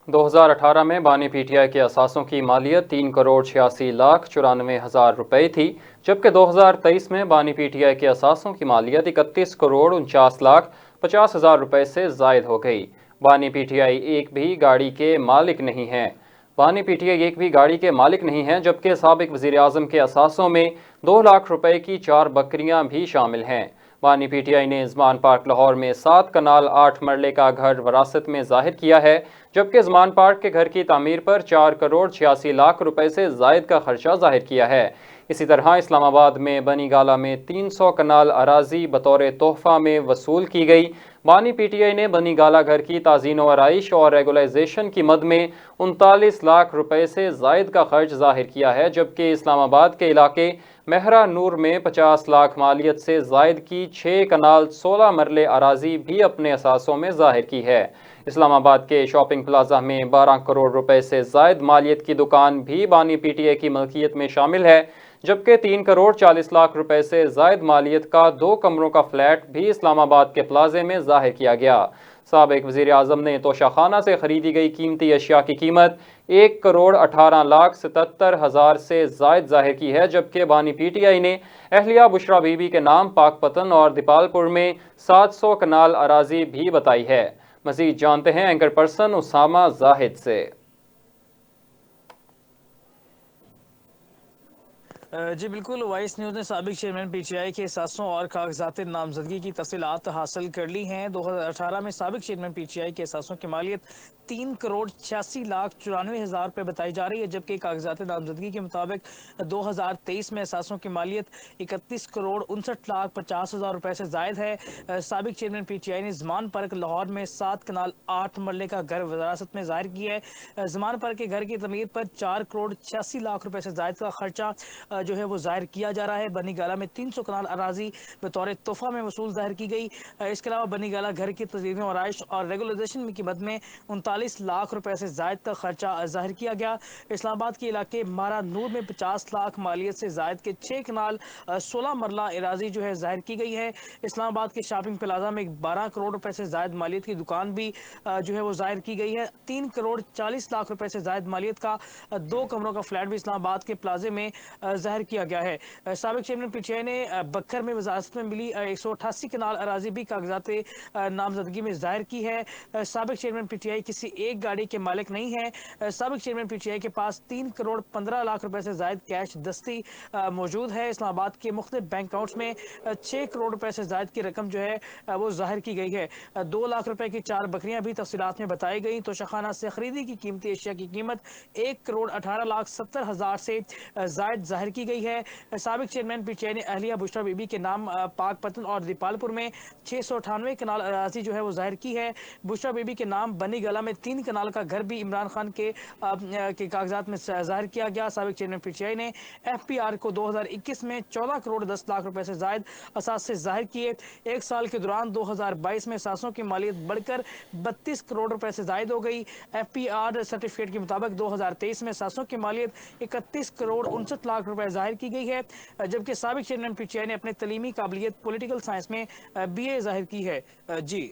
2018 میں بانی P T I کے اثاثوں کی مالیت 3,86,94,000 روپے تھی، جبکہ 2023 میں بانی پی ٹی آئی کے اثاثوں کی مالیت 31,49,50,000 روپے سے زائد ہو گئی۔ بانی پی ٹی آئی ایک بھی گاڑی کے مالک نہیں ہے۔ جبکہ سابق وزیر اعظم کے اثاثوں میں 2 لاکھ روپے کی 4 بکریاں بھی شامل ہیں۔ بانی پی ٹی آئی نے زمان پارک لاہور میں 7 کنال 8 مرلے کا گھر وراثت میں ظاہر کیا ہے، جبکہ زمان پارک کے گھر کی تعمیر پر 4,86,00,000 روپے سے زائد کا خرچہ ظاہر کیا ہے۔ اسی طرح اسلام آباد میں بنی گالہ میں 300 کنال اراضی بطور تحفہ میں وصول کی گئی۔ بانی پی ٹی آئی نے بنی گالہ گھر کی تزئین و آرائش اور ریگولائزیشن کی مد میں 39 لاکھ روپے سے زائد کا خرچ ظاہر کیا ہے، جبکہ اسلام آباد کے علاقے مہرہ نور میں 50 لاکھ مالیت سے زائد کی 6 کنال 16 مرلے اراضی بھی اپنے اثاثوں میں ظاہر کی ہے۔ اسلام آباد کے شاپنگ پلازہ میں 12 کروڑ روپے سے زائد مالیت کی دکان بھی بانی پی ٹی آئی کی ملکیت میں شامل ہے، جبکہ 3,40,00,000 روپے سے زائد مالیت کا 2 کمروں کا فلیٹ بھی اسلام آباد کے پلازے میں ظاہر کیا گیا۔ سابق وزیر اعظم نے توشہ خانہ سے خریدی گئی قیمتی اشیاء کی قیمت 1,18,77,000 سے زائد ظاہر کی ہے، جبکہ بانی پی ٹی آئی نے اہلیہ بشریٰ بی بی کے نام پاک پتن اور دیپال پور میں 700 کنال اراضی بھی بتائی ہے۔ مزید جانتے ہیں اینکر پرسن اسامہ زاہد سے۔ جی بالکل، وائس نیوز نے سابق چیئرمین پی ٹی آئی کے اثاثوں اور کاغذات نامزدگی کی تفصیلات حاصل کر لی ہیں۔ 2018 میں سابق چیئرمین پی ٹی آئی کے اثاثوں کی مالیت 3,86,94,000 روپے بتائی جا رہی ہے، جبکہ کاغذات نامزدگی کے مطابق 2023 میں اثاثوں کی مالیت 31,59,50,000 روپے سے زائد ہے۔ سابق چیئرمین پی ٹی آئی نے زمان پارک لاہور میں 7 کنال 8 مرلے کا گھر وراثت میں ظاہر کی ہے۔ زمان پارک کے گھر کی تعمیر پر 4,86,00,000 روپے سے زائد کا خرچہ جو ہے وہ ظاہر کیا جا رہا ہے۔ بنی گالہ میں 300 کنال اراضی بطور تحفہ میں وصول ظاہر کی گئی۔ اس کے علاوہ بنی گالہ گھر کی تزئین و آرائش اور ریگولائزیشن کی مد میں 39 لاکھ روپے سے زائد کا خرچہ ظاہر کیا گیا۔ اسلام آباد کے علاقے مہرہ نور میں 50 لاکھ مالیت سے زائد کے 6 کنال 16 مرلہ اراضی جو ہے ظاہر کی گئی ہے۔ اسلام آباد کے شاپنگ پلازہ میں 12 کروڑ روپے سے زائد مالیت کی دکان بھی جو ہے وہ ظاہر کی گئی ہے۔ 3,40,00,000 روپے سے زائد مالیت کا 2 کمروں کا فلیٹ بھی اسلام آباد کے پلازے میں ظاہر کیا گیا ہے۔ سابق چیئرمین پی ٹی آئی نے بکر میں وزارت میں ملی 188 کنال اراضی بھی کاغذات نامزدگی میں ظاہر کی ہے۔ سابق چیئرمین پی ٹی آئی کسی ایک گاڑی کے مالک نہیں ہے۔ سابق چیئرمین پی ٹی آئی کے پاس 3,15,00,000 روپے سے زائد کیش دستی موجود ہے۔ اسلام آباد کے مختلف بینک اکاؤنٹس میں 6 کروڑ روپے سے زائد کی رقم جو ہے وہ ظاہر کی گئی ہے۔ 2 لاکھ روپے کی 4 بکریاں بھی تفصیلات میں بتائی گئی۔ توشہ خانہ سے خریدی کی قیمتی اشیاء کی قیمت 1,18,70,000 سے زائد ظاہر کی گئی ہے۔ سابق چیئرمین پی ٹی آئی نے اہلیہ بشریٰ بی بی کے نام پاک پتن اور دیپال پور میں 698 کنال اراضی جو ہے وہ ظاہر کی ہے۔ بشریٰ بی بی کے نام بنی گالہ میں 3 کنال کا گھر بھی عمران خان کے کاغذات میں ظاہر کیا گیا۔ سابق چیئرمین پی ٹی آئی نے ایف پی آر کو 2021 میں 14 کروڑ 10 لاکھ روپے سے زائد اثاثے ظاہر کیے۔ ایک سال کے دوران 2022 میں اثاثوں کی مالیت بڑھ کر 32 کروڑ روپے سے زائد ہو گئی۔ ایف پی آر سرٹیفکیٹ کے مطابق 2023 میں اثاثوں کی مالیت 31 کروڑ 59 لاکھ روپے ظاہر کی گئی ہے، جبکہ سابق چیئرمین پی ٹی آئی نے اپنے تعلیمی قابلیت پولیٹیکل سائنس میں بی اے ظاہر کی ہے۔ جی